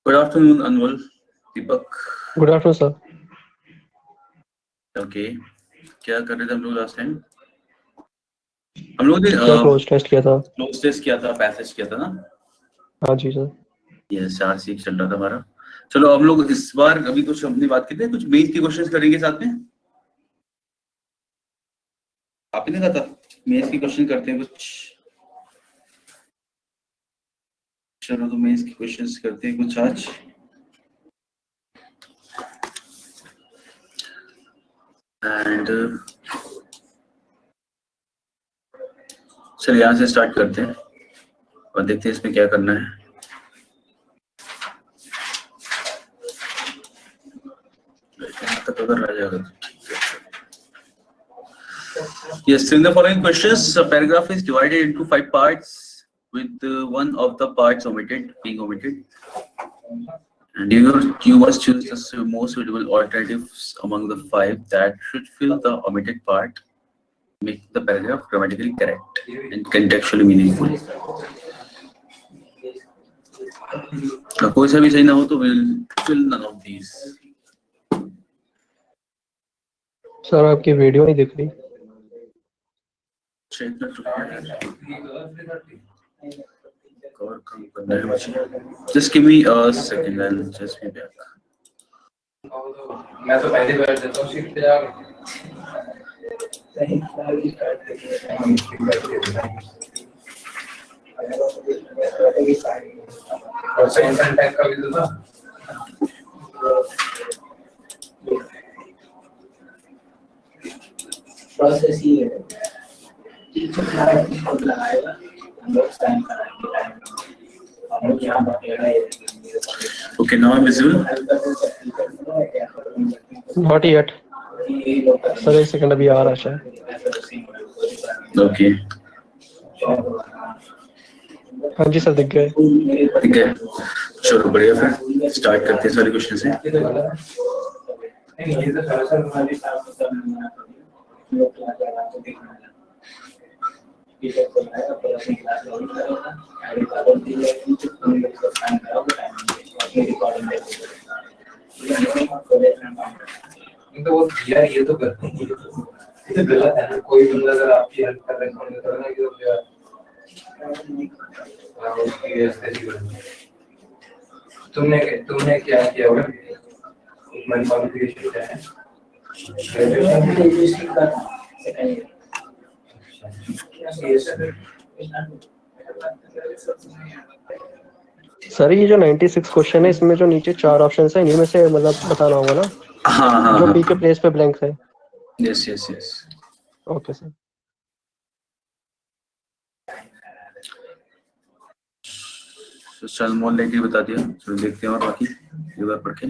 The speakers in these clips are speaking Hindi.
Good afternoon, Anmol, Deepak. Good afternoon, sir. Okay, क्या कर रहे थे हम लोग लास्ट टाइम? हम लोग ने क्या क्लोज टेस्ट किया था? क्लोज टेस्ट किया था, पैसेज किया था ना? हाँ जी सर। ये 4 सीख चल रहा था हमारा। चलो हम लोग इस बार अभी कुछ अपनी बात करते हैं, कुछ बेस के क्वेश्चंस करेंगे साथ में। आप ही ने कहा था मेंस के क्वेश्चन करते हैं कुछ। चलो तो मेंस के क्वेश्चंस करते हैं कुछ आज। एंड चलिए यहाँ से स्टार्ट करते हैं और देखते हैं इसमें क्या करना है। तक अगर रह जाएगा। Yes, in the following questions, a paragraph is divided into 5 parts, with one of the parts being omitted. And you must choose the most suitable alternatives among the 5 that should fill the omitted part, make the paragraph grammatically correct and contextually meaningful. कोई सा भी सही ना हो तो we'll fill none of these. Sir आपकी वीडियो नहीं दिख रही। Cover काम करना है मुझे। Just give me a second, I'll just be back. मैं तो पहले बैठ जाता हूँ सीट पे जाके। और सेकंड टाइम का भी तो था। प्रोसेस ही है। लगाएगा हम लोग टाइम कराएंगे हम लोग यहाँ बैठेगा। Okay, now I'm visible. Not yet. Sir एक सेकंड अभी आ रहा है। Okay. हाँ जी सर दिख गए। ठीक है, चलो बढ़िया, फिर स्टार्ट करते हैं सारे क्वेश्चन से। ये तो सरासर वाली साफ करना लोग क्लास लगा के देखना टीचर को लाएगा फिर अपनी क्लास लॉगिन करेगा आईडी पासवर्ड दी जाएगी तो तुम लोग को साइन कराओगे टाइम अपनी रिकॉर्डिंग देते तो वो यार ये तो करते हैं ये गलत है ना। कोई बंदा अगर आपकी हेल्प कर रहा है तो करना कि तो तुमने क्या किया होगा मन क्वालिफिकेशन क्या है? ग्रेजुएशन का सेकंड सर ये जो 96 क्वेश्चन है इसमें जो नीचे 4 ऑप्शन है इन्हीं में से मतलब बताना होगा ना? हाँ जो बी के प्लेस पे ब्लैंक है। Yes yes yes. Okay sir. चल मोल लेके बता दिया, चलो देखते हैं और बाकी एक बार पढ़ के।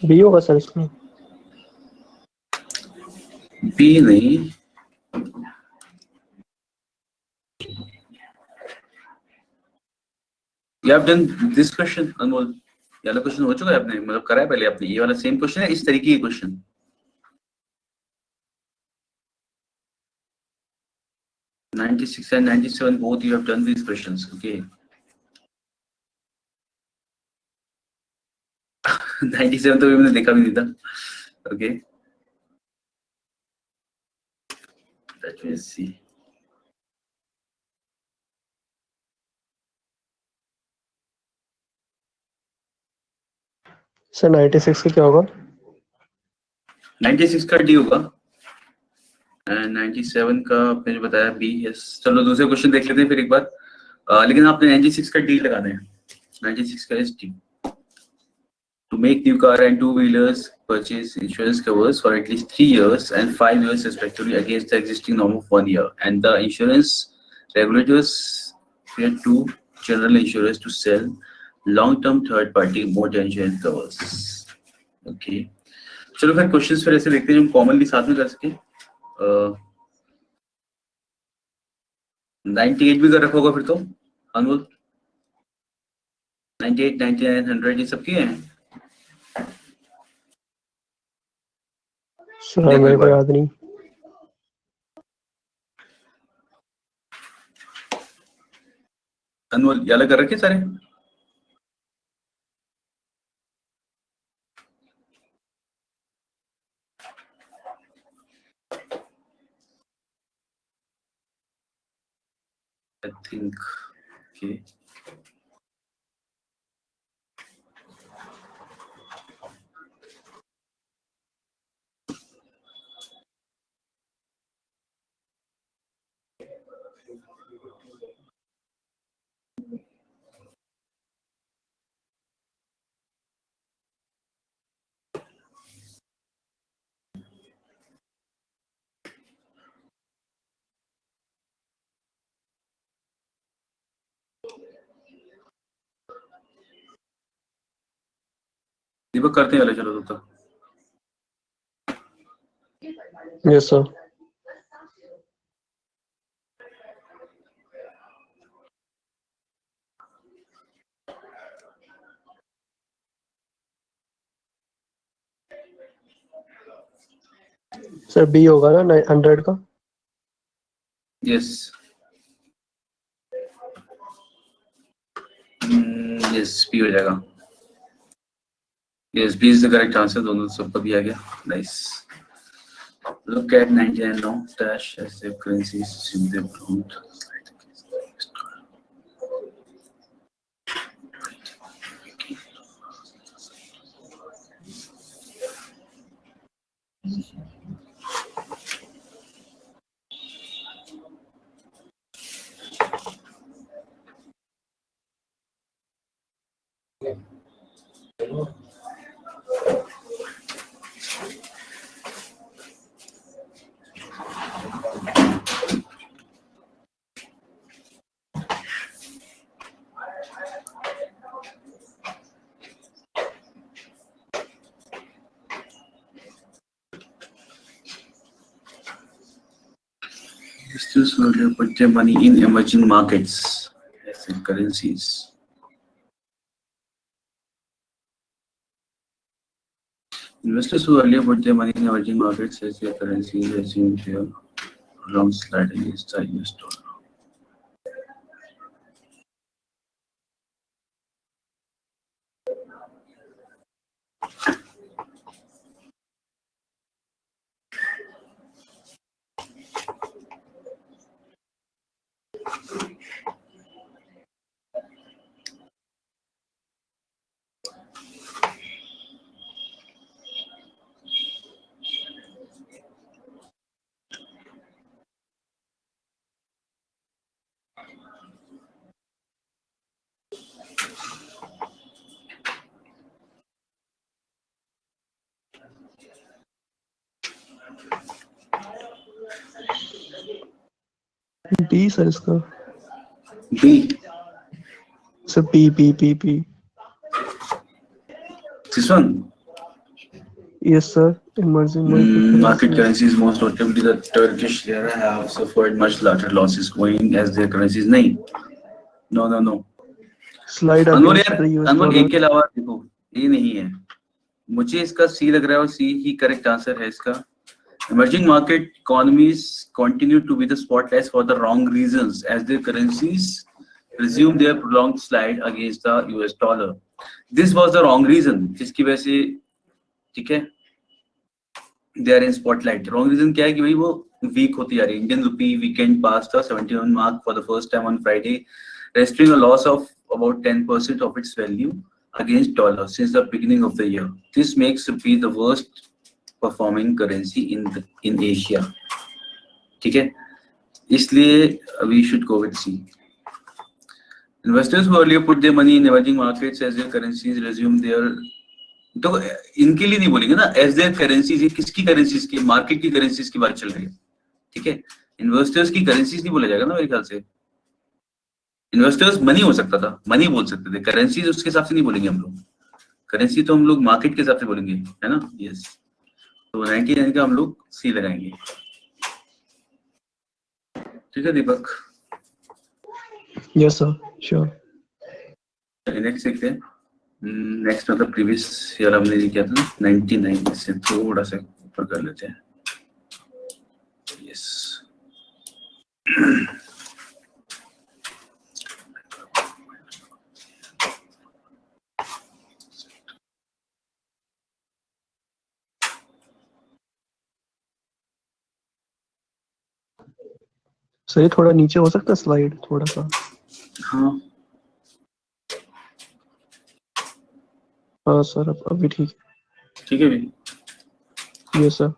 बी होगा सर इसमें। बी नहीं, you have done this question अनमोल, ये वाला क्वेश्चन हो चुका है आपने, मतलब करा है पहले आपने? ये वाला सेम क्वेश्चन है, इस तरीके के question 96 and 97 both you have done these questions. Okay. 97 तो मैंने देखा भी नहीं था। Okay. Let me see. Sir 96 का क्या होगा? 96 का डी होगा एंड 97 का आपने जो बताया बी है। चलो दूसरे क्वेश्चन देख लेते हैं फिर एक बार। लेकिन आपने 96 का डी लगाना है, 96 का S D. to make new car and two-wheelers purchase insurance covers for at least 3 years and 5 years respectively against the existing norm of 1 year. And the insurance regulators create to general insurers to sell long-term third-party motor insurance covers. Okay. चलो फिर क्वेश्चंस फिर ऐसे देखते हैं जो कॉमनली साथ में कर सके. 98 भी कर रखा होगा फिर तो अनमोल. 98, 99, 100 ये सब किए हैं. सर मेरे को याद नहीं. अनमोल याद कर रखे सारे. I think okay. दीपक करते हैं चलो तब तक. Yes sir. सर बी होगा ना 100 का. Yes. Yes, B हो जाएगा. Yes, B is the correct answer. दोनों सबका भी आ गया. Nice. Look at 99 now. Dash as the currencies in the account. Investors who earlier put their money in emerging markets as in currencies. Investors who earlier put their money in emerging markets as their currencies assume their prolonged slide against the US dollar. B sir इसका. B. Sir B. This one. Yes sir. Emerging Market currencies, most notably the Turkish lira, have suffered much larger losses going as their currencies. नहीं. No. स्लाइड अनमोल एक के अलावा देखो ये नहीं है. मुझे इसका सी लग रहा है और सी ही करेक्ट आंसर है इसका. Emerging market economies continue to be the spotlights for the wrong reasons as their currencies resume their prolonged slide against the US dollar. This was the wrong reason. जिसकी वजह से ठीक है they are in spotlight. Wrong reason क्या है कि भाई वो weak होती जा रही है. Indian rupee weekend passed the 71 mark for the first time on Friday, registering a loss of about 10% of its value against dollar since the beginning of the year. This makes rupee the worst performing currency in Asia. ठीक है इसलिए we should go with C. Investors who earlier put their money in emerging markets as their currencies resume their तो इनके लिए नहीं बोलेंगे ना, एज देयर करेंसीज, किसकी करेंसीज की, मार्केट की करेंसीज की बात चल रही है, ठीक है। इन्वेस्टर्स की करेंसीज नहीं बोला जाएगा ना मेरे ख्याल से। इन्वेस्टर्स मनी हो सकता था, मनी बोल सकते थे, करेंसीज उसके हिसाब से नहीं बोलेंगे हम लोग। करेंसी तो हम लोग मार्केट के हिसाब से बोलेंगे, है ना। यस, तो 99 का हम लोग सी लगाएंगे। ठीक है दीपक, यस सर, श्योर। नेक्स्ट देखते हैं। नेक्स्ट मतलब प्रीवियस ईयर हमने ये किया था ना, 99 से थोड़ा सा ऊपर कर लेते हैं। यस, सर ये थोड़ा नीचे हो सकता है स्लाइड, थोड़ा सा। हाँ हाँ सर, अब अभी ठीक ठीक है भाई। है। Yes sir.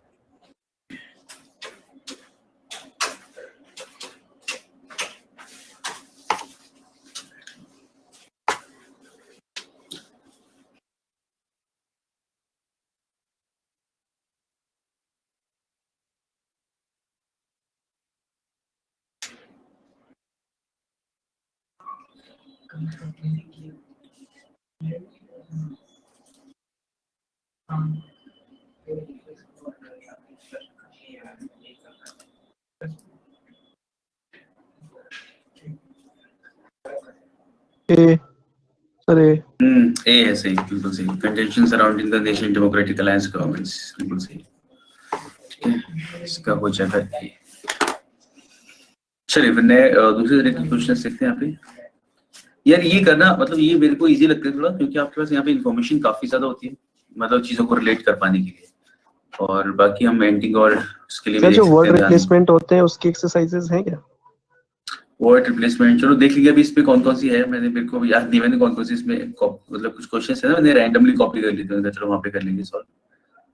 A sir, A. A है सही, बिल्कुल सही। Contention surrounding the nation democratic alliance governments, बिल्कुल सही। ठीक है, इसका हो जाएगा ए। चलिए फिर नए दूसरे तरह के क्वेश्चन देखते हैं यहाँ पे। यार ये करना मतलब ये मेरे को इजी लगता है थोड़ा, क्योंकि आपके पास यहाँ पे इन्फॉर्मेशन काफी ज्यादा होती है, मतलब चीजों को रिलेट कर पाने के लिए। और बाकी हम एंडिंग और उसके लिए भी सर देख जो सकते वर्ड हैं ध्यान। रिप्लेसमेंट होते हैं उसकी एक्सरसाइजेस हैं क्या? वर्ड रिप्लेसमेंट चलो देख लीजिए अभी इसमें कौन कौन सी है, मैंने मेरे को याद नहीं मैंने कौन कौन सी इसमें मतलब कुछ क्वेश्चन है ना, मैंने रैंडमली कॉपी कर ली थी, चलो वहाँ पे कर लेंगे सॉल्व,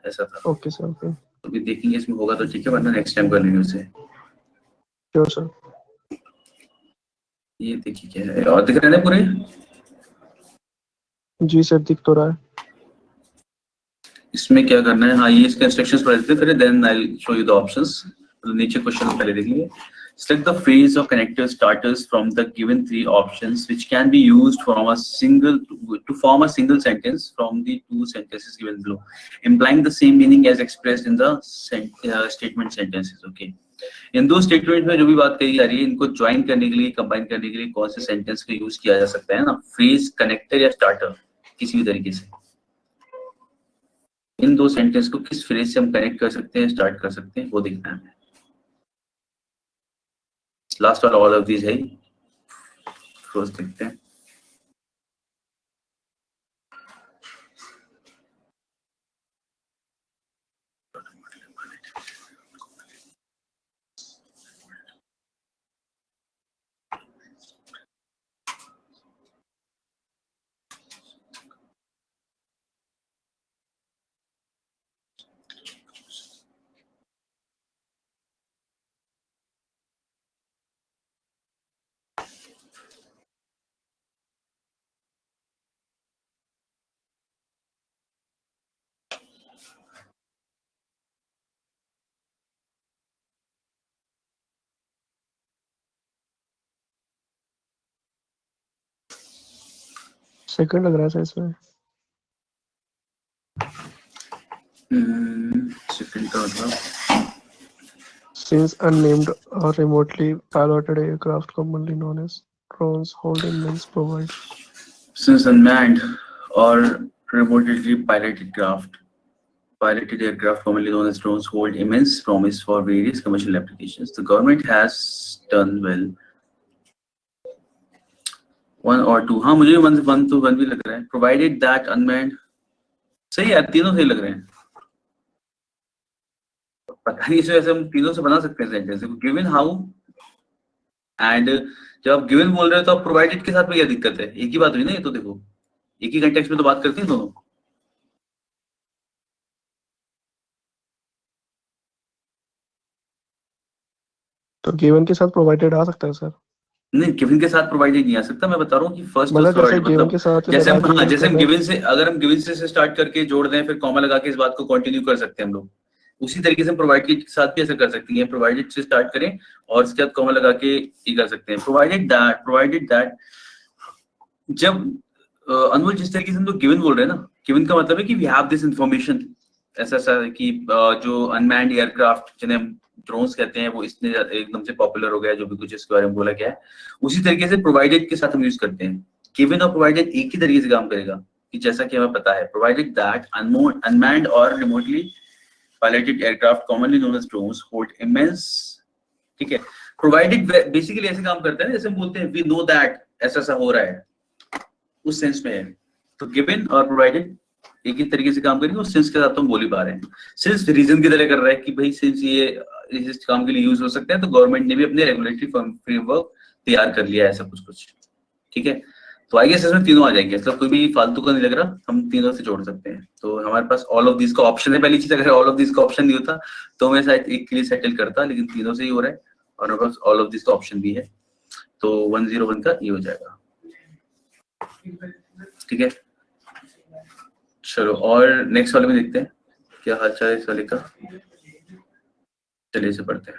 ऐसा था। Okay sir, okay. तो अभी देखेंगे इसमें होगा तो ठीक है, वरना नेक्स्ट टाइम कर लेंगे उसे। Sure sir. ये देखिए क्या है, और दिख रहे हैं ना पूरे। जी सर, दिख तो रहा है। इसमें क्या करना है, हाँ ये इसके इंस्ट्रक्शंस पढ़ लेते हैं पहले, then I will show you the options. तो नीचे क्वेश्चन पहले देख लीजिए। Select the phrase or connector starters from the given three options, which can be used from a single to form a single sentence from the two sentences given below, implying the same meaning as expressed in the statement sentences. Okay. इन दो स्टेटमेंट में जो भी बात कही जा रही है, इनको ज्वाइन करने के लिए, कंबाइन करने के लिए कौन से सेंटेंस का यूज किया जा सकता है ना, फ्रेज, कनेक्टर या स्टार्टर, किसी भी तरीके से इन दो सेंटेंस को किस फ्रेज से हम कनेक्ट कर सकते हैं, स्टार्ट कर सकते हैं, वो देखना है हमें। लास्ट और ऑल ऑफ दीज है, फर्स्ट देखते हैं। सेकंड लग रहा है सर इसमें। सेकंड का मतलब Since unnamed or remotely piloted aircraft, commonly known as drones, hold immense provide. since unmanned or remotely piloted aircraft commonly known as drones hold immense promise for various commercial applications. The government has done well. 1 और 2, हाँ मुझे 1 to 1 भी लग रहा है। Provided that unmanned, सही है, तीनों सही लग रहे हैं। पता नहीं इसमें ऐसे हम तीनों से बना सकते हैं सेंटेंस। गिवन हाउ एंड, जब आप गिवन बोल रहे हो तो आप प्रोवाइडेड के साथ में क्या दिक्कत है, एक ही बात हुई ना, ये तो देखो एक ही कंटेक्स्ट में तो बात करती है दोनों। तो गिवन के साथ प्रोवाइडेड आ सकता है सर। नहीं, गिवन के साथ प्रोवाइडेड नहीं आ सकता, मैं बता रहा हूँ कि फर्स्ट मतलब जैसे गिवन मतलब के साथ जैसे लगा हम के जैसे हम करना- गिवन से, अगर हम गिवन से स्टार्ट करके जोड़ दें फिर कॉमा लगा के इस बात को कंटिन्यू कर सकते हैं हम लोग। उसी तरीके से हम प्रोवाइडेड के साथ भी ऐसा कर सकते हैं, प्रोवाइडेड से स्टार्ट करें और इसके बाद कॉमा लगा के ये कर सकते हैं। प्रोवाइडेड दैट जब अनमोल जिस तरीके से हम लोग गिवन बोल रहे हैं ना, गिवन का मतलब है कि वी हैव दिस इंफॉर्मेशन, ऐसा ऐसा है कि जो अनमैन्ड एयरक्राफ्ट जिन्हें ड्रोन्स कहते हैं वो इसने एकदम से पॉपुलर हो गया, जो भी कुछ इसके बारे में बोला गया है, उसी तरीके से प्रोवाइडेड के साथ हम यूज करते हैं। गिवन और प्रोवाइडेड एक ही तरीके से काम करेगा कि जैसा कि हमें पता है, प्रोवाइडेड दैट अनमैन्ड और remotely piloted aircraft commonly known as drones hold immense, ठीक है। प्रोवाइडेड बेसिकली ऐसे काम करता है जैसे हम बोलते हैं वी नो दैट ऐसा ऐसा हो रहा है, उस सेंस में है। तो गिवन और प्रोवाइडेड एक ही तरीके से काम करेंगे, उस सेंस के साथ हम बोल ही पा रहे हैं। सिंस रीजन की तरह कर रहा है कि भाई सिंस ये इस काम के लिए यूज हो सकते हैं, तो गवर्नमेंट ने भी अपने रेगुलेटरी फ्रेमवर्क तैयार कर लिया है, ऐसा कुछ कुछ, ठीक है। तो आई गेस इसमें तीनों आ जाएंगे, मतलब कोई भी फालतू का नहीं लग रहा, हम तीनों से जोड़ सकते हैं। तो हमारे पास ऑल ऑफ दिस का ऑप्शन है। पहली चीज, अगर ऑल ऑफ दिस का ऑप्शन नहीं होता तो मैं शायद एक के लिए सेटल करता, लेकिन तीनों से ही हो रहा है और हमारे पास ऑल ऑफ दिस का ऑप्शन भी है, तो 101 का ये हो जाएगा, ठीक है। चलो और नेक्स्ट वाले में देखते हैं क्या हाल चाल है इस वाले का। चलिए इसे पढ़ते हैं।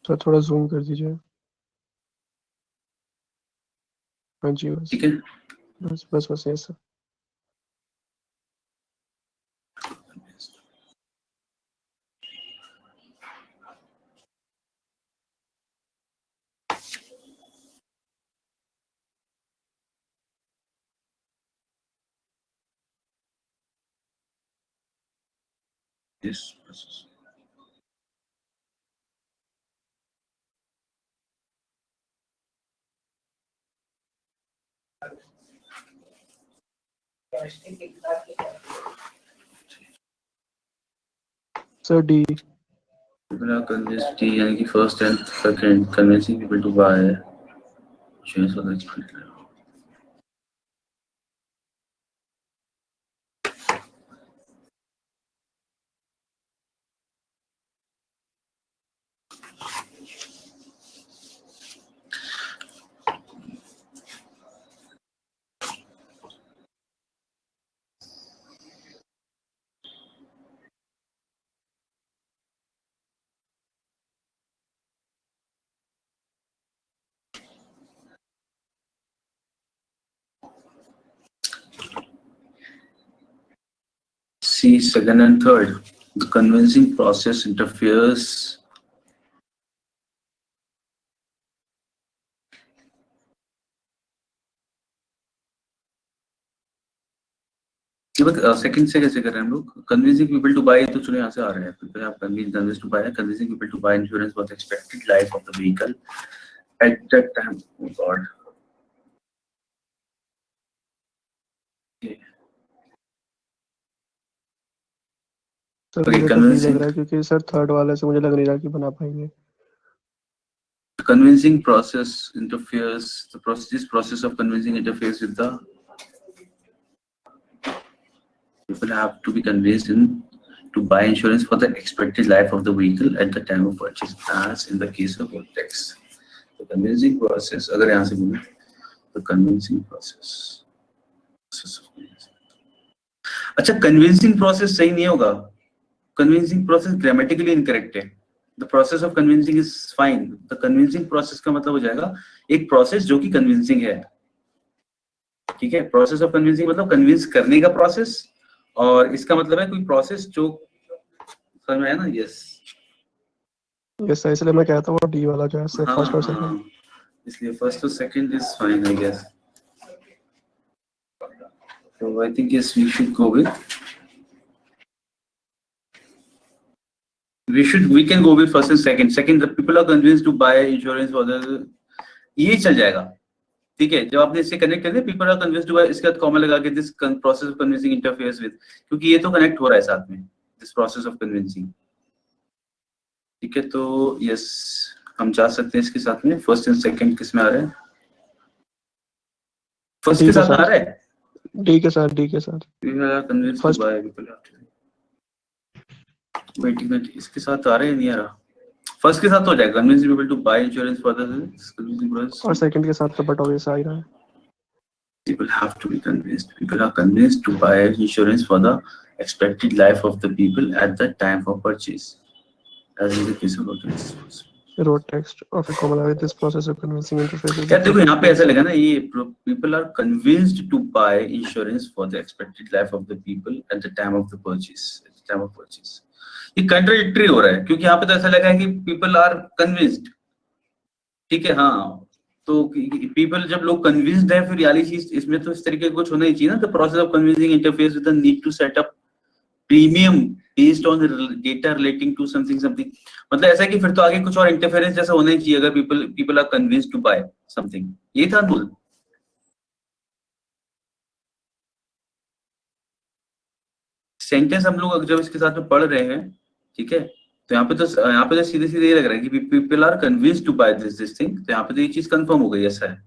तो थोड़ा जूम कर दीजिए। हाँ जी बस ठीक है, बस बस बस ऐसा। yes, yes. Sir D. People are convinced T यानी कि first and second convincing people to buy shares for the expected level. C, second and third. The convincing process interferes. Second से कैसे कर रहे हैं हम लोग? कन्विंसिंग पीपल टू बाय, तो चलो यहाँ से आ रहे हैं। People have convinced to buy, convincing people to buy insurance for the expected life of the vehicle at that time. Oh god, sir Okay, मुझे तो डी लग convincing- रहा है क्योंकि सर थर्ड वाले से मुझे लग नहीं रहा कि बना पाएंगे। convincing process interferes, this process of convincing interferes with the people have to be convinced to buy insurance for the expected life of the vehicle at the time of purchase, as in the case of Voltex. The convincing process, अगर यहाँ से बोले, the convincing process. अच्छा, convincing process सही नहीं होगा। Convincing process grammatically incorrect है। The process of convincing is fine. The convincing process का मतलब हो जाएगा एक process जो कि convincing है, ठीक है। Process of convincing मतलब convince करने का process, और इसका मतलब है कोई process जो समझ में आया ना? Yes. यस सर, इसलिए मैं कहता हूँ डी वाला जो है सर फर्स्ट और सेकंड। इसलिए first और second is fine, I guess. So I think yes, we should go with. We can go with first and second. Second, the people are convinced to buy insurance for the, ये चल जाएगा, ठीक है। जब आपने इससे कनेक्ट कर दिया, people are convinced to buy, इसके बाद कॉमा लगा के this process of convincing interferes with, क्योंकि ये तो कनेक्ट हो रहा है साथ में, this process of convincing, ठीक है। तो यस, हम जा सकते हैं इसके साथ में। फर्स्ट एंड सेकंड किस में आ रहा है? फर्स्ट के साथ आ रहा है, डी के साथ, डी के साथ। people are convinced to First- buy, people have to, waiting इसके साथ आ रहे हैं नहीं आ रहा, फर्स्ट के साथ हो जाएगा, convince people to buy insurance for the और सेकंड के साथ तो बट ऑब्वियस आ ही रहा है। people have to be convinced. People are convinced to buy insurance for the expected life of the people at the time of purchase, as in the case of occurrence. Wrote text of a common with this process of convincing interface with यार देखो यहाँ पे ऐसा the लगा ना, ये people are convinced to buy insurance for the expected life of the people at the time of the purchase. At the time of purchase. ये contradictory हो रहा है क्योंकि यहाँ पे तो ऐसा लगा है कि people are convinced, ठीक है हाँ, तो पीपल जब लोग कन्विंस्ड है फिर वाली चीज इसमें तो इस तरीके का कुछ होना ही चाहिए ना, the process of convincing interface with the need to set up premium based on data relating to something something, मतलब ऐसा है कि फिर तो आगे कुछ और इंटरफेरेंस जैसा होना ही चाहिए अगर people are convinced to buy something, ये था बोल। सेंटेंस हम लोग जब इसके साथ में पढ़ रहे हैं, ठीक है, तो यहाँ पे तो सीधे सीधे ये लग रहा है कि people are convinced to buy this thing, तो यहाँ पे तो ये चीज कंफर्म हो गई, ऐसा है।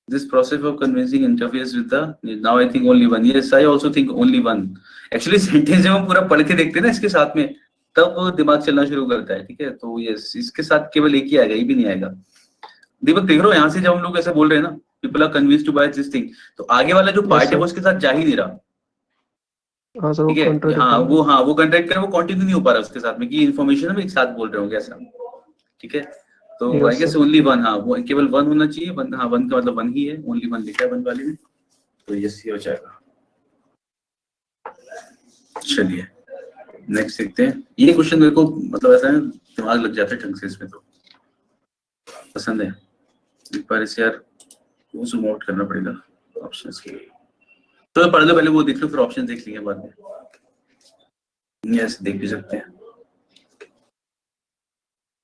This process of convincing interface with the now I think only one. Yes, I also think only one. Actually sentence जब हम पूरा पढ़ के देखते हैं ना इसके साथ में, तब दिमाग चलना शुरू करता है, ठीक है, तो यस इसके साथ केवल एक ही आएगा, ये भी नहीं आएगा। दीपक देख रहे हो यहाँ से जब हम लोग ऐसे बोल रहे हैं ना, people are convinced to buy this thing, तो आगे वाला जो पार्ट है वो उसके साथ जा ही नहीं रहा, हाँ सर वो ठीक है, contradict हो रहा है। हाँ वो कंट्रैक्ट कर, वो कंटिन्यू नहीं हो पा रहा उसके साथ में कि इन्फॉर्मेशन हम एक साथ बोल रहे होंगे ऐसा, ठीक है, तो Yes, I guess sir. Only one, हाँ वो केवल वन होना चाहिए, वन, हाँ वन का मतलब वन ही है, ओनली वन लिखा है वन वाले में, तो यस ये हो जाएगा। चलिए नेक्स्ट देखते हैं, ये क्वेश्चन मेरे को मतलब ऐसा है दिमाग लग जाता है ढंग से, इसमें तो पसंद है, एक बार इसे यार वो जूम आउट करना पड़ेगा ऑप्शंस के लिए, तो पढ़ लो पहले, वो देख लो फिर ऑप्शन देख लेंगे बाद में, यस देख भी सकते हैं।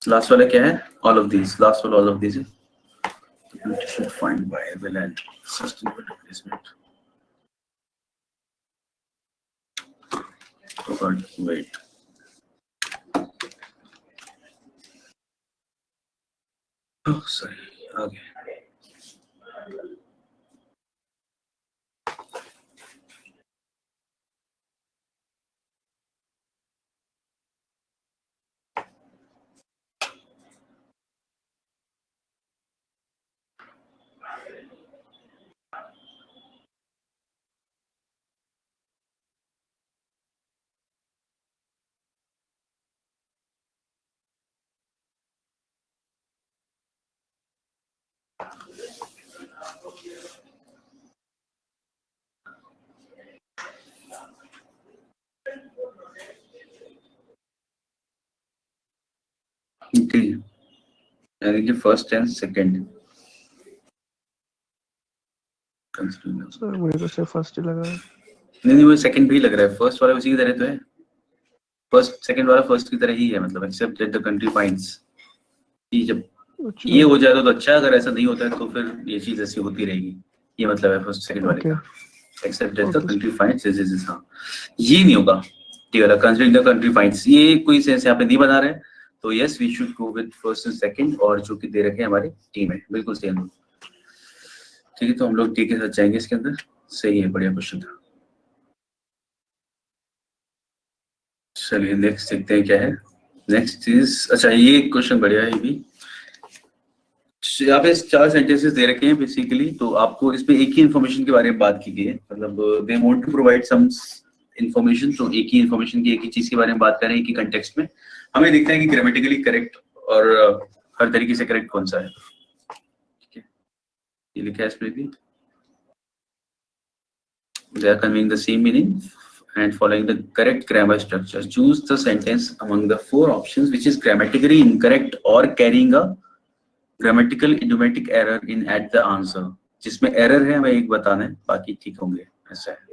लास्ट वाला क्या है, ऑल ऑफ दीज, लास्ट वाला ऑल ऑफ दीज है, should find viable and sustainable replacement. But wait. Oh, sorry. Okay. Okay. I think the first and second. Sir मुझे तो सिर्फ फर्स्ट ही लगा है। नहीं वो सेकंड भी लग रहा है, फर्स्ट वाला उसी की तरह तो है, फर्स्ट सेकंड वाला फर्स्ट की तरह ही है, मतलब except that the country finds, ये जब ये हो जाए तो अच्छा है, अगर ऐसा नहीं होता है तो फिर ये चीज ऐसी होती रहेगी, ये मतलब है फर्स्ट सेकंड वाले का, except that the country finds this, हाँ ये नहीं होगा, ठीक है, कंसीडरिंग द कंट्री फाइंड्स, ये कोई सेंस यहाँ पे नहीं बना रहे, तो yes we should go with first and second, और जो कि दे रखे हैं हमारी टीम है बिल्कुल सेम, ठीक है, तो हम लोग टी के साथ जाएंगे इसके अंदर, सही है, बढ़िया क्वेश्चन था। चलिए नेक्स्ट देखते हैं क्या है, नेक्स्ट इज, अच्छा ये क्वेश्चन बढ़िया है, ये भी यहाँ पे 4 सेंटेंसेस दे रखे हैं बेसिकली, तो आपको इसमें एक ही इन्फॉर्मेशन के बारे में बात की गई है, मतलब they want to provide some information, तो एक ही इन्फॉर्मेशन की एक ही चीज के बारे में बात कर रहे हैं, एक ही कंटेक्स्ट में, हमें देखना है कि ग्रामेटिकली करेक्ट और हर तरीके से करेक्ट कौन सा है, ठीक है, ये लिखा है इसमें भी, they are conveying the same meaning and following the correct grammar structure. Choose the sentence among the 4 options which is grammatically incorrect or carrying a grammatical idiomatic error in at the answer. जिसमें error है हमें एक बताना है, बाकी ठीक होंगे, ऐसा है।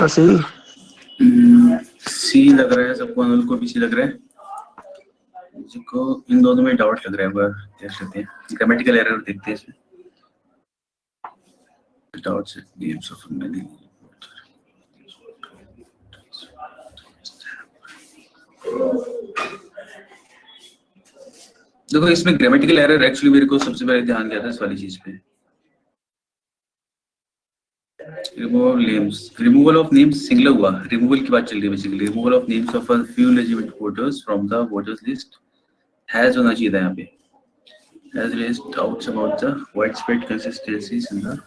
असील सी लग रहा है सबको, अनुल को भी सी लग रहा है, मुझे को इन दोनों में डाउट लग रहा है। एक बार देख लेते हैं, ग्रामेटिकल एरर देखते हैं इसमें। डाउट्स नेम्स ऑफ मैनी, देखो इसमें ग्रामेटिकल एरर एक्चुअली मेरे को सबसे पहले ध्यान गया था इस वाली चीज पे। रिमूवल ऑफ नेम्स सिंगुलर हुआ, रिमूवल की बात चल रही है basically. Removal of names of a few legitimate voters from the voters list has होना चाहिए था यहाँ पे। Has raised doubts about the widespread consistencies in the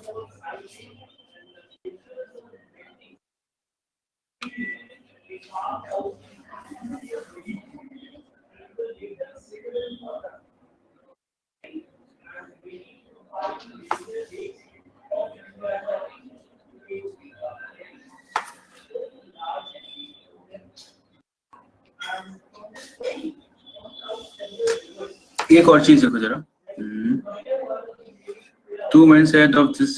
एक और चीज देखो जरा। Two men said of this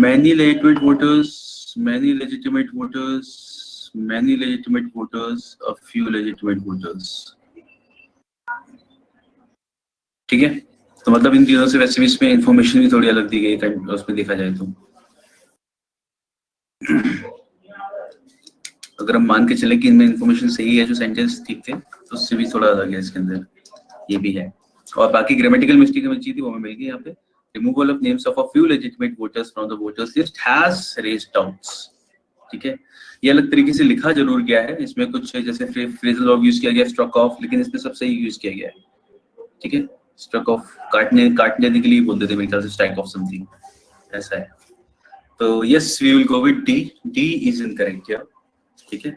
many legitimate voters, many legitimate voters, many legitimate voters, a few legitimate voters. ठीक है, तो मतलब इन तीनों से वैसे भी इसमें इंफॉर्मेशन भी थोड़ी अलग दी गई है उसमें देखा जाए तो। अगर हम मान के चले कि इनमें इंफॉर्मेशन सही है, जो सेंटेंस ठीक थे, तो उससे भी थोड़ा अलग है इसके अंदर, ये भी है। और बाकी ग्रामेटिकल मिस्टेक हमें चाहिए थी वो हमें मिल गई यहाँ पे। Removal of names of a few legitimate voters from the voters list has raised doubts. ठीक है, ये अलग तरीके से लिखा जरूर गया है, इसमें कुछ जैसे फ्रेजल वर्ब यूज किया गया, स्ट्रक ऑफ, लेकिन इसमें सब सही यूज किया गया है। ठीक है, स्ट्रक ऑफ काटने के लिए बोलते थे मेरे ख्याल से, स्ट्राइक ऑफ समथिंग ऐसा है। तो yes we will go with D, D is incorrect here. ठीक है,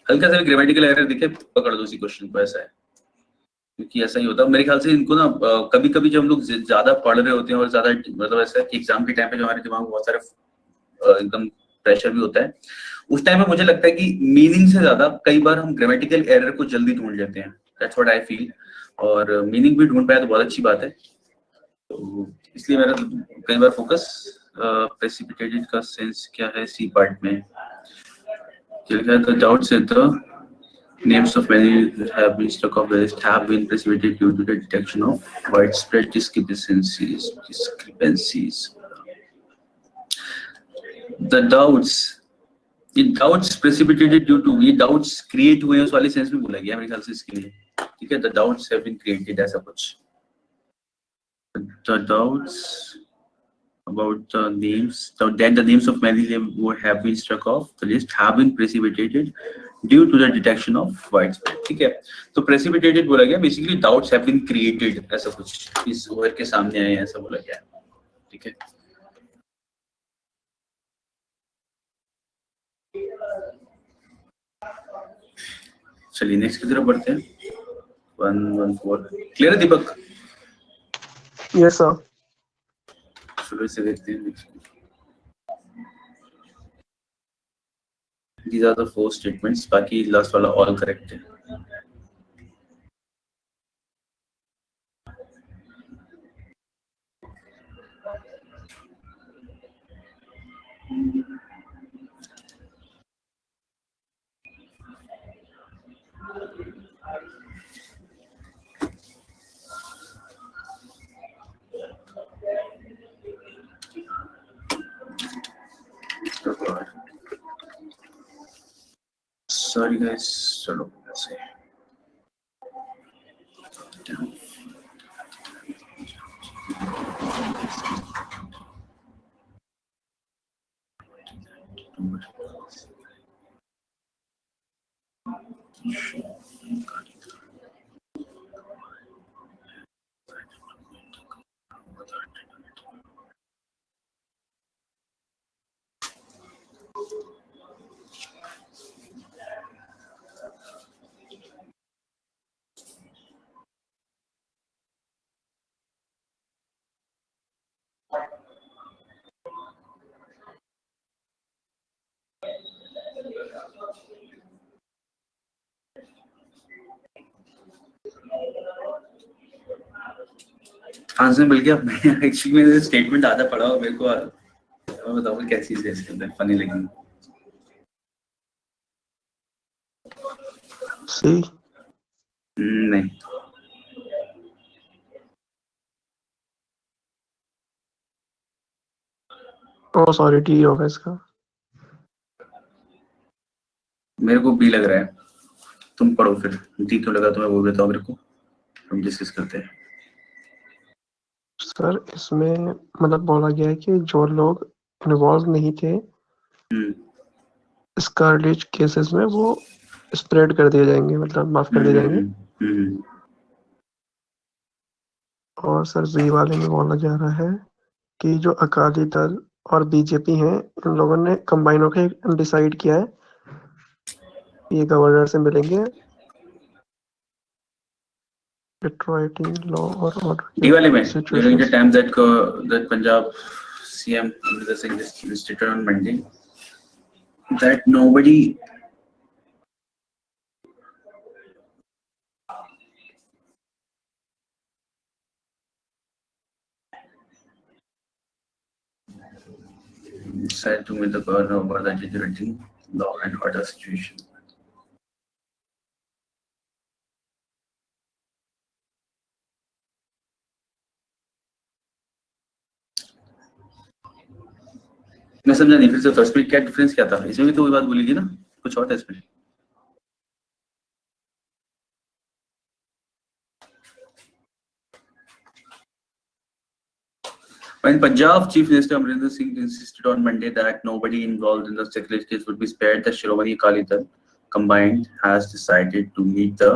हल्का सा ग्रामेटिकल एरर दिखे पकड़ दो इसी क्वेश्चन को, ऐसा है, क्योंकि ऐसा ही होता है मेरे ख्याल से। इनको ना कभी कभी जब हम लोग ज्यादा पढ़ रहे होते हैं और ज्यादा मतलब ऐसा है कि एग्जाम के टाइम पे जो हमारे दिमाग में बहुत सारे एकदम प्रेशर भी होता है, उस टाइम में मुझे लगता है कि मीनिंग से ज्यादा कई बार हम ग्रामेटिकल एरर को जल्दी ढूंढ लेते हैं। That's what I feel. और मीनिंग भी ढूंढ पाया तो बहुत अच्छी बात है। तो इसलिए मेरा कई बार फोकस प्रेसिपिटेटेड का सेंस क्या है सी पार्ट में। The doubts at the names of many that have been struck off the list have been precipitated due to the detection of widespread discrepancies. The doubts, ये doubts precipitated due to, ये doubts create हुए हैं उस वाले सेंस में बोला गया मेरे ख्याल से इसके लिए। ठीक है, the doubts have been created ऐसा कुछ। The doubts about the names, that the names of many who have been struck off the list have been precipitated due to the detection of widespread। ठीक है, तो precipitated बोला गया, basically doubts have been created ऐसा कुछ इस वर्ड के सामने आए ऐसा बोला गया। ठीक है, चलिए नेक्स्ट की तरफ बढ़ते हैं। 114 क्लियर है दीपक? Yes sir. शुरू से देखते हैं। These are the 4 statements, बाकी लास्ट वाला all correct है। Sorry guys, चलो ऐसे आंसर मिल गया। मैं एक्चुअली मैंने स्टेटमेंट आधा पढ़ा और मेरे को बताओ क्या चीज है इसके अंदर फनी लगी। सी। नहीं, ओ सॉरी, डी होगा इसका। मेरे को बी लग रहा है, तुम पढ़ो फिर। डी क्यों लगा तुम्हें वो बताओ मेरे को, हम डिस्कस करते हैं। सर इसमें मतलब बोला गया है कि जो लोग इन्वॉल्व नहीं थे स्कारलेट केसेस में वो स्प्रेड कर दिए जाएंगे, मतलब माफ कर दिए जाएंगे। हम्म। और सर बी वाले में बोला जा रहा है कि जो अकाली दल और बीजेपी हैं इन लोगों ने कंबाइन होकर डिसाइड किया है ये गवर्नर से मिलेंगे डिट्रॉइटिंग लॉ और डी ऑर्डर वाले में के during the situations. time that Punjab CM Amrinder Singh is stated on Monday that nobody said to meet the governor over the deteriorating law and order situation. मैं समझा नहीं, फिर से फर्स्ट में क्या डिफरेंस क्या था? इसमें भी तो वही बात बोली थी ना, कुछ और था इसमें। When Punjab Chief Minister Amrinder Singh insisted on Monday that nobody involved in the Secretary case would be spared, the Shiromani Akali Dal combined has decided to meet the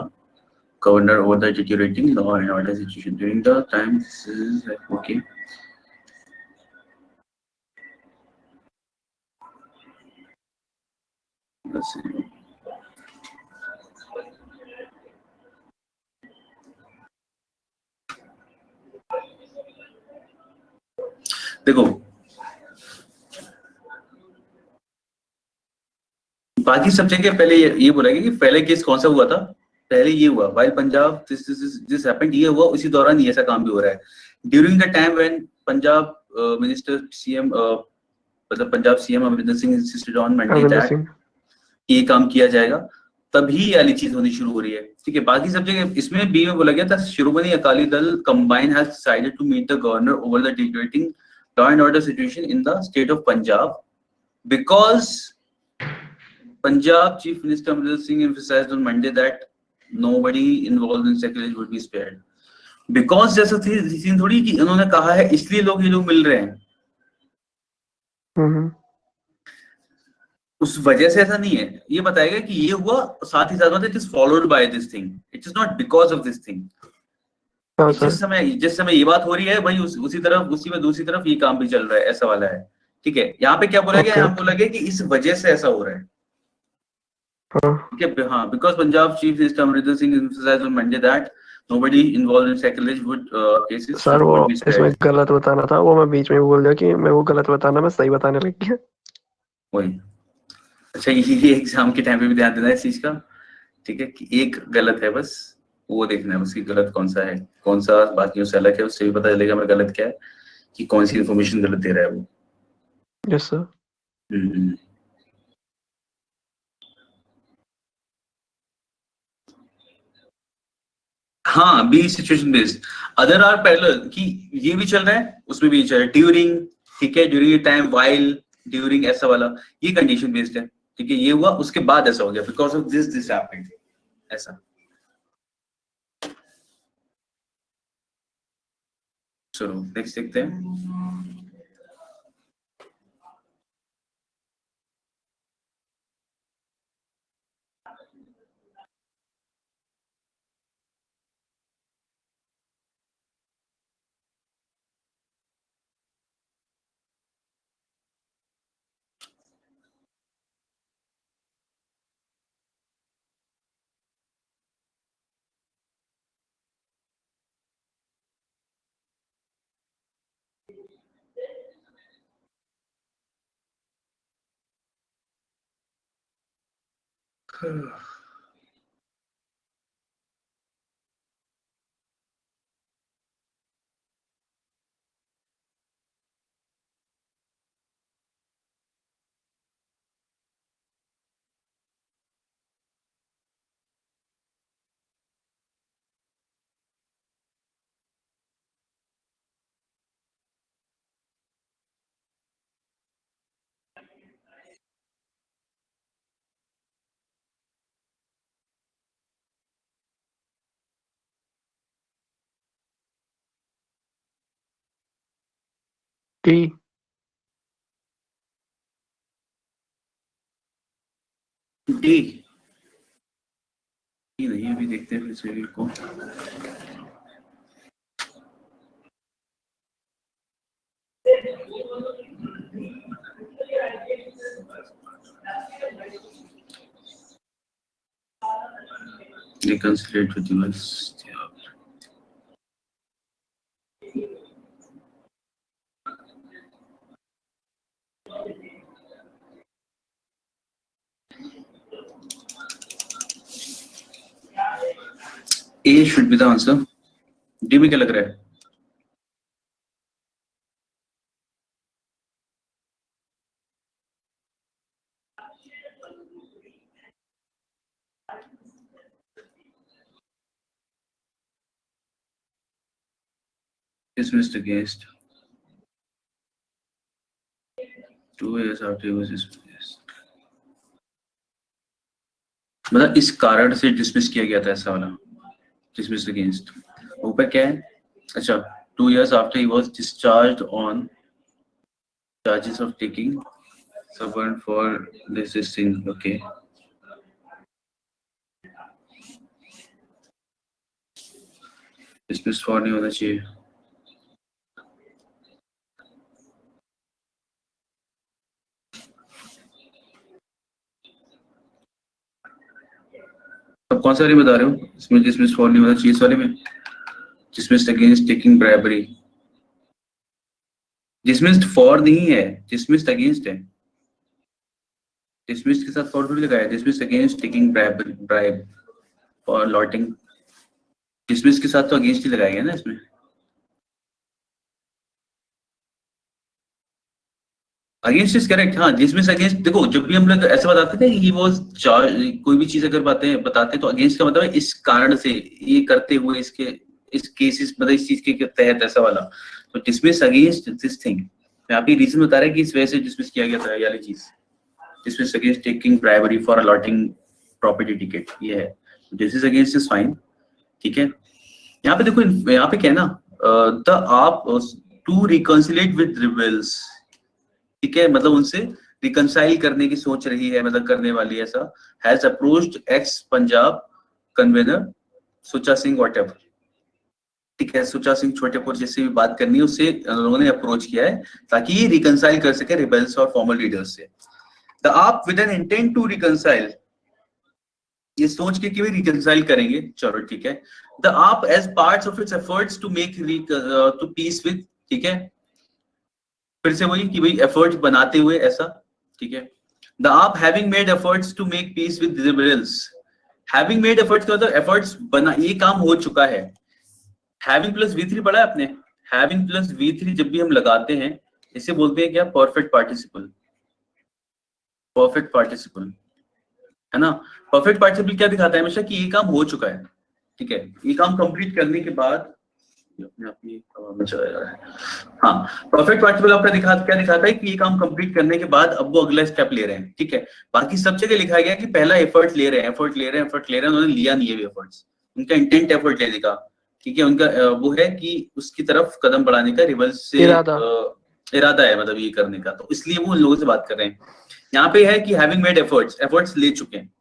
governor over the deteriorating law and order situation. During the time, this is okay. Let's see. देखो, बाकी सब जगह पहले ये बोला गया कि पहले केस कौन सा हुआ था, पहले ये हुआ वाइल पंजाब दिस हैपेंड, ये हुआ उसी दौरान ये ऐसा काम भी हो रहा है। During the time when Punjab minister CM मतलब Punjab CM Amarinder Singh insisted on Monday that ये काम किया जाएगा, तभी ये वाली चीज होनी शुरू हो रही है। ठीक है, बाकी सब जगह इसमें बी में बोला गया था Shiromani Akali Dal combine has decided to meet the governor over the deteriorating law and order situation in the state of Punjab because Punjab Chief Minister Amrinder Singh emphasized on Monday that nobody involved in sacrilege would be spared. Because जैसा सीन थोड़ी कि उन्होंने कहा है इसलिए लोग ये लोग मिल रहे हैं, उस वजह से ऐसा नहीं है। ये बताएगा कि ये हुआ, साथ ही साथ it is followed by this thing, it is not because of this thing. जिस समय ये बात हो रही है भाई उसी तरफ उसी में दूसरी तरफ ये काम भी चल रहा है, ऐसा वाला है। ठीक है, यहाँ पे क्या बोला गया, यहाँ बोला गया कि इस वजह से ऐसा हो रहा है। ठीक है, हाँ, because Punjab Chief Minister Amrinder Singh emphasized on Monday that nobody involved in sacrilege would cases sir वो would be spared. इसमें गलत बताना था, वो मैं बीच में बोल दिया कि मैं वो गलत बताना मैं सही बताने लग गया। वही, अच्छा ये एग्जाम के टाइम पे भी ध्यान देना है इस चीज का। ठीक है, कि एक गलत है बस, वो देखना है उसकी गलत कौन सा है, कौन सा बाकियों से अलग है, उससे भी पता चलेगा मैं गलत क्या है, कि कौन सी इन्फॉर्मेशन गलत दे रहा है वो। Yes sir. हाँ, be situation based, other are parallel, कि ये भी चल रहा है उसमें भी चल रहा है, ड्यूरिंग, ठीक है, ड्यूरिंग टाइम, वाइल, ड्यूरिंग, ऐसा वाला ये कंडीशन बेस्ड है। ठीक है, ये हुआ उसके बाद ऐसा हो गया, बिकॉज ऑफ दिस हैपेंड, ऐसा। चलो नेक्स्ट देखते हैं। टी। डी नहीं, अभी देखते हैं फिर से को। Reconciliate with US. A should be the answer. D में क्या लग रहा है? Dismissed against 2 years after he was dismissed. मतलब इस कारण से डिसमिस किया गया था ऐसा वाला, dismissed against। ऊपर क्या है? अच्छा, 2 years after he was discharged on charges of taking someone for resisting। Okay, dismissed for नहीं होना चाहिए। अब कौन सा वाली बता रहे हो? इसमें dismissed for नहीं होना चाहिए, इस वाले में dismissed against taking bribery। dismissed for नहीं है, dismissed against है। dismissed के साथ for थोड़ी लगाया, dismissed against taking bribe or lotting। dismissed के साथ तो against ही लगाया गया ना इसमें। Against is correct. हाँ, dismiss against, देखो जब भी हम लोग ऐसा बताते थे he was charged, कोई भी चीज अगर बताते हैं तो अगेंस्ट का मतलब है इस कारण से, ये करते हुए, इसके इस केसेस मतलब इस चीज के तहत ऐसा वाला। तो dismiss against this thing, यहाँ पे रीजन बता रहा है कि इस वजह से डिसमिस किया गया था ये वाली चीज। dismiss against taking bribery for allotting property ticket, ये है। dismiss against is fine, ठीक है। यहाँ पे देखो, यहाँ पे क्या है ना, the आप to reconciliate with rebels, ठीक है, मतलब उनसे रिकंसाइल करने की सोच रही है, मतलब करने वाली ऐसा। Has approached x Punjab convener Sucha Singh whatever, ठीक है, सुचा सिंह छोटेपुर जैसे भी बात करनी है उससे लोगों ने अप्रोच किया है ताकि ये रिकंसाइल कर सके रिबेल्स और फॉर्मल लीडर्स से। द आप with an intent to reconcile, ये सोच के कि वे रिकंसाइल करेंगे, चलो ठीक है। द आप as parts of its efforts to make to peace with, ठीक है, फिर से वही कि भाई एफर्ट्स बनाते हुए ऐसा, ठीक है। द आप having made efforts to make peace with liberals, having made efforts का मतलब एफर्ट्स बना, ये काम हो चुका है। हैविंग प्लस V3 पढ़ा है आपने? हैविंग प्लस V3 जब भी हम लगाते हैं इसे बोलते हैं क्या? Perfect participle. परफेक्ट पार्टिसिपल है ना। परफेक्ट पार्टिसिपल क्या दिखाता है हमेशा कि ये काम हो चुका है, ठीक है। ये काम कंप्लीट करने के बाद अपने आप ही हवा में चला जा रहा है। हाँ, परफेक्ट पार्टिसिपल आपका क्या दिखाता है कि ये काम कंप्लीट करने के बाद अब वो अगला स्टेप ले रहे हैं, ठीक है। बाकी सब जगह लिखा गया कि पहला एफर्ट ले रहे हैं, एफर्ट ले रहे हैं, एफर्ट ले रहे हैं, उन्होंने लिया नहीं है एफर्ट्स, उनका इंटेंट एफर्ट लेने का, ठीक है, उनका वो है कि उसकी तरफ कदम बढ़ाने का, रिवर्स से इरादा है, मतलब ये करने का, तो इसलिए वो उन लोगों से बात कर रहे हैं। यहाँ पे है कि हैविंग मेड एफर्ट्स, एफर्ट्स ले चुके हैं।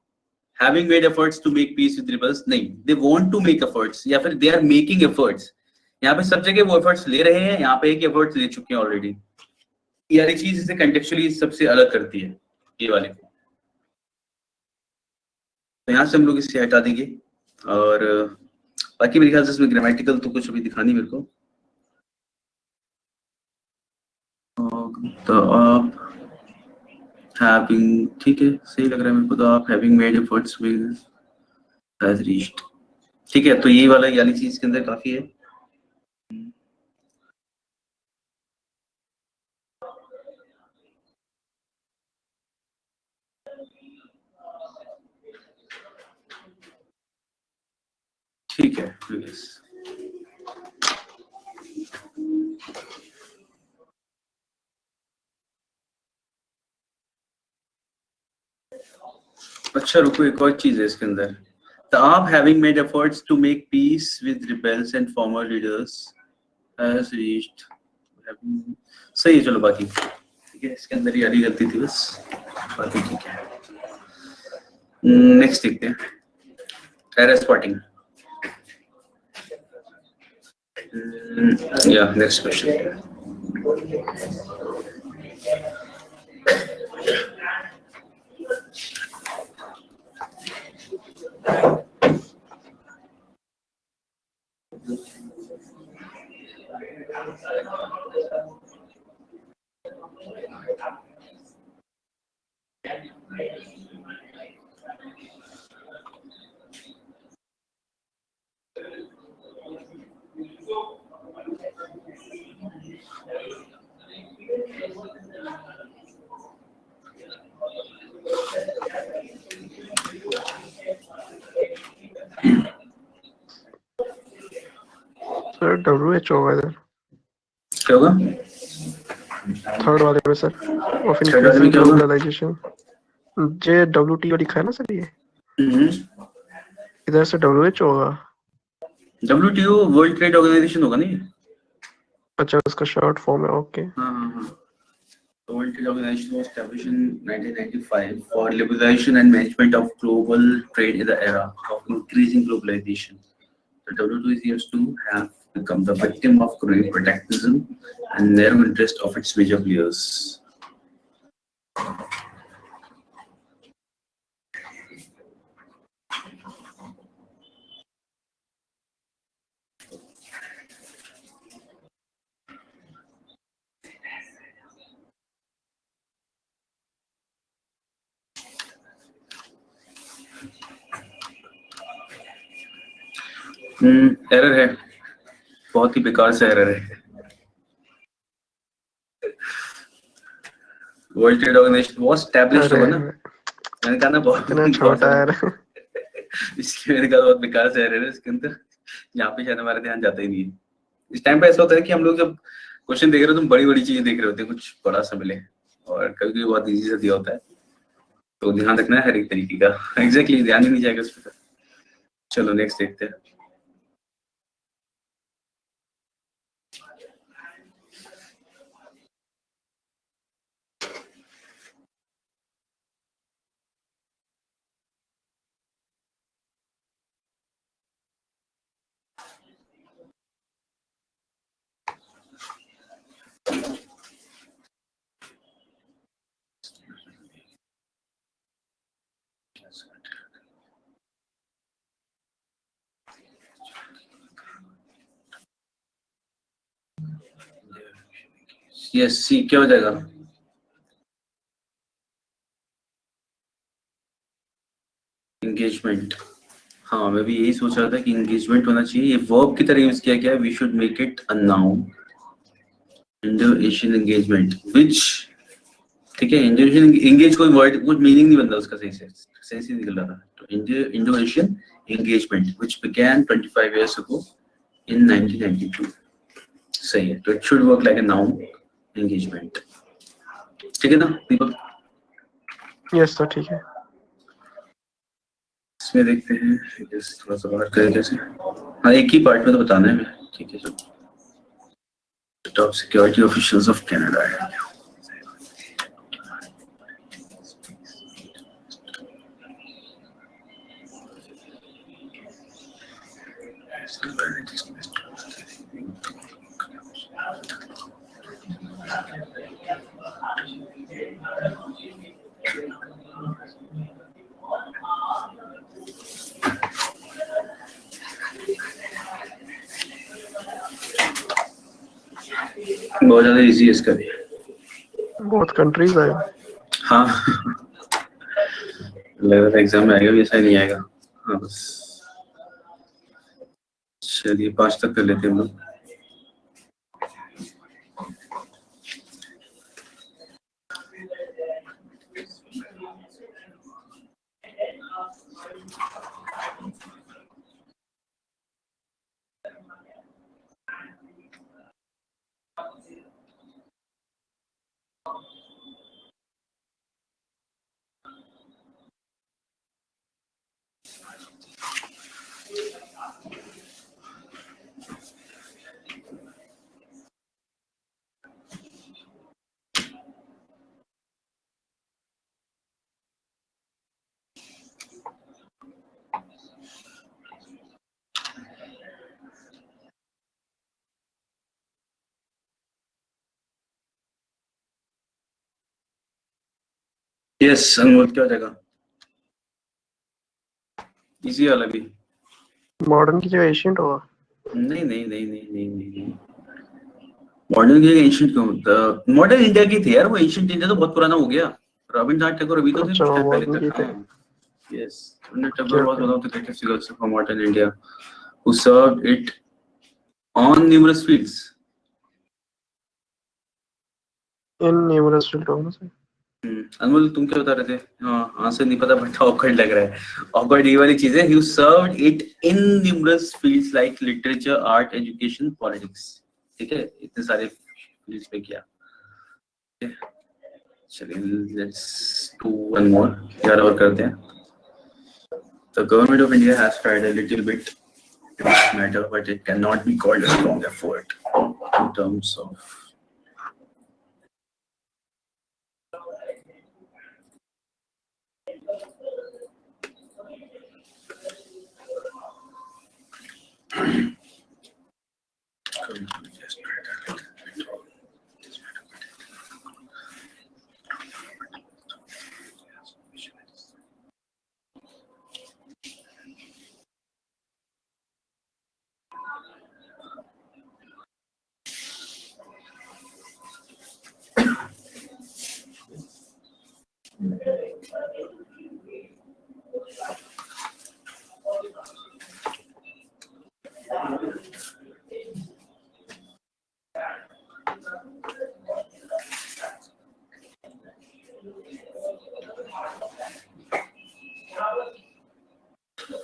Having made efforts to make peace with rebels नहीं, they want to make efforts या फिर दे आर मेकिंग एफर्ट्स। यहाँ पे सब जगह वो एफर्ट्स ले रहे हैं, यहाँ पे एक एफर्ट्स ले चुके हैं ऑलरेडी। ये वाली चीज इसे कंटेक्चुअली सबसे अलग करती है, ये वाले को। तो यहाँ से हम लोग इसे हटा देंगे और बाकी मेरे ख्याल से इसमें ग्रामेटिकल तो कुछ अभी दिखा नहीं मेरे को। तो आप हैविंग, ठीक है, सही लग रहा है मेरे को तो। आप having made efforts with has reached, ठीक है, तो ये वाली चीज के अंदर काफी है। ठीक है, yes. अच्छा रुको, एक और चीज है इसके अंदर। The ARP having made efforts to make peace with rebels and former leaders has reached, सही है, चलो बाकी ठीक है, इसके अंदर ही वाली गलती थी बस, बाकी ठीक है। नेक्स्ट देखते हैं, error spotting. Yeah, next question. Sir WHO होगा इधर, क्या होगा? थर्ड वाले में सर, ऑफ थर्ड वाले में इंक्रीजिंग क्या होगा? ग्लोबलाइजेशन। JWTO लिखा है ना सर, ये इधर से WHO होगा। WTO वर्ल्ड ट्रेड ऑर्गेनाइजेशन होगा नहीं? अच्छा, उसका शॉर्ट फॉर्म है, ओके। हाँ। The World Trade Organization was established in 1995 for liberalization and management of global trade in the era of increasing globalization. The WTO is used to have become the victim of growing protectionism and narrow interest of its major players. Error है, बहुत ही बेकार सा एरर है। World Trade Organization was established होगा ना, मैंने कहा ना बहुत इतना छोटा है। इसलिए मैंने कहा बहुत बेकार सा एरर है इसके अंदर, यहाँ पे शायद हमारा ध्यान जाता ही नहीं है। इस टाइम पे ऐसा होता है कि हम लोग जब क्वेश्चन देख रहे हो तो बड़ी बड़ी चीजें देख रहे होते हैं, कुछ बड़ा सा मिले, और कभी कभी बहुत इजी सा दिया होता है, तो ध्यान रखना है हर एक तरीके का। एग्जैक्टली ध्यान ही नहीं जाएगा उस पर। चलो नेक्स्ट देखते हैं। यस, सी क्या हो जाएगा? एंगेजमेंट। हाँ, मैं भी यही सोच रहा था कि एंगेजमेंट होना चाहिए। ये वर्ब की तरह यूज किया गया है, we should make it a noun. Indo-Asian engagement which, ठीक है, इंडो-एशियन एंगेज कोई वर्ड, कुछ मीनिंग नहीं बन रहा उसका, सही से निकल रहा था। तो Indo-Asian engagement which began 25 years ago in 1992, सही है। तो it should work like a noun, engagement, ठीक है ना दीपक? यस सर, ठीक है। इसमें देखते हैं, थोड़ा सा बाहर करें कैसे। हाँ, एक ही पार्ट में तो बताना है, ठीक है। चलो, top security officials of Canada है। बहुत ज्यादा इजी है इसका भी। बहुत कंट्रीज आए। हाँ लग रहा था एग्जाम में आएगा भी, ऐसा ही नहीं आएगा। हाँ बस चलिए 5 तक कर लेते हैं हम लोग। यस अनमोल क्या हो जाएगा? इजी वाला भी? मॉडर्न की जगह एशियंट होगा। नहीं नहीं नहीं नहीं नहीं नहीं नहीं मॉडर्न की एंशिएंट क्यों होता? मॉडर्न इंडिया की थी यार वो, एंशिएंट इंडिया तो बहुत पुराना हो गया। रविंद्रनाथ टैगोर अभी तो थे अच्छा कुछ टाइम पहले मॉडर्न की तक। थे। हाँ yes Rabindranath okay Tagore was okay. one of the greatest figures of modern India who served it on numerous fields. In numerous field होगा ना सर। अनमोल तुम क्या बता रहे थे? हाँ आंसर नहीं पता बट ऑकवर्ड लग रहा है। ऑकवर्ड ये वाली चीज है, he served it in numerous fields like literature, art, education, politics. ठीक है इतने सारे फील्ड्स पे किया। चलिए लेट्स डू वन मोर, यार और करते हैं। The government of India has tried a little bit in this matter, but it cannot be called a strong effort in terms of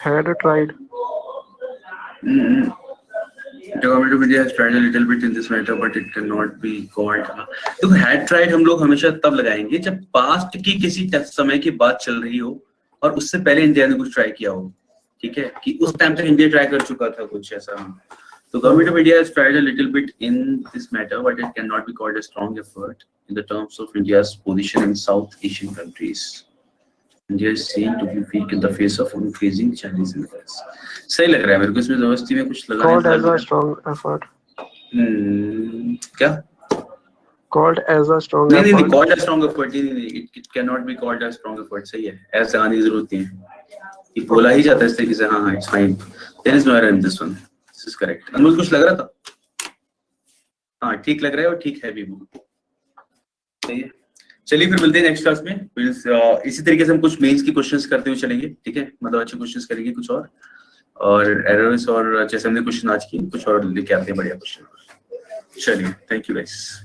Had tried. The government of India has tried a little bit in this matter, but it cannot be called. देखो had tried हम लोग हमेशा तब लगाएंगे जब पास्ट की किसी समय की बात चल रही हो और उससे पहले इंडिया ने कुछ ट्राई किया हो, ठीक है, कि उस टाइम तक इंडिया ट्राई कर चुका था कुछ ऐसा। तो government of India has tried a little bit in this matter, but it cannot be called a strong effort in the terms of India's position in South Asian countries. India is seen to be weak in the face of increasing Chinese influence. सही लग रहा है मेरे को, इसमें जबरदस्ती में कुछ लगाने Called से as लग a रहा strong effort. है। क्या? Called as a strong नहीं नहीं नहीं effort. called a strong effort नहीं नहीं नहीं, it cannot be called a strong effort। सही है, ऐसे आने की जरूरत नहीं है, ये बोला ही जाता है इस तरीके से। हाँ हाँ it's fine, there is no error in this one, this is correct। अनमोल कुछ लग रहा था? हाँ ठीक लग रहा है और ठीक है भी वो, सही है। चलिए फिर मिलते हैं नेक्स्ट क्लास में। इसी तरीके से हम कुछ मेंस की क्वेश्चंस करते हुए चलेंगे, ठीक है, मतलब अच्छे क्वेश्चंस करेंगे कुछ और एरर्स और जैसे हमने क्वेश्चन आज किए कुछ और लेके आते हैं बढ़िया क्वेश्चन। चलिए थैंक यू गाइस।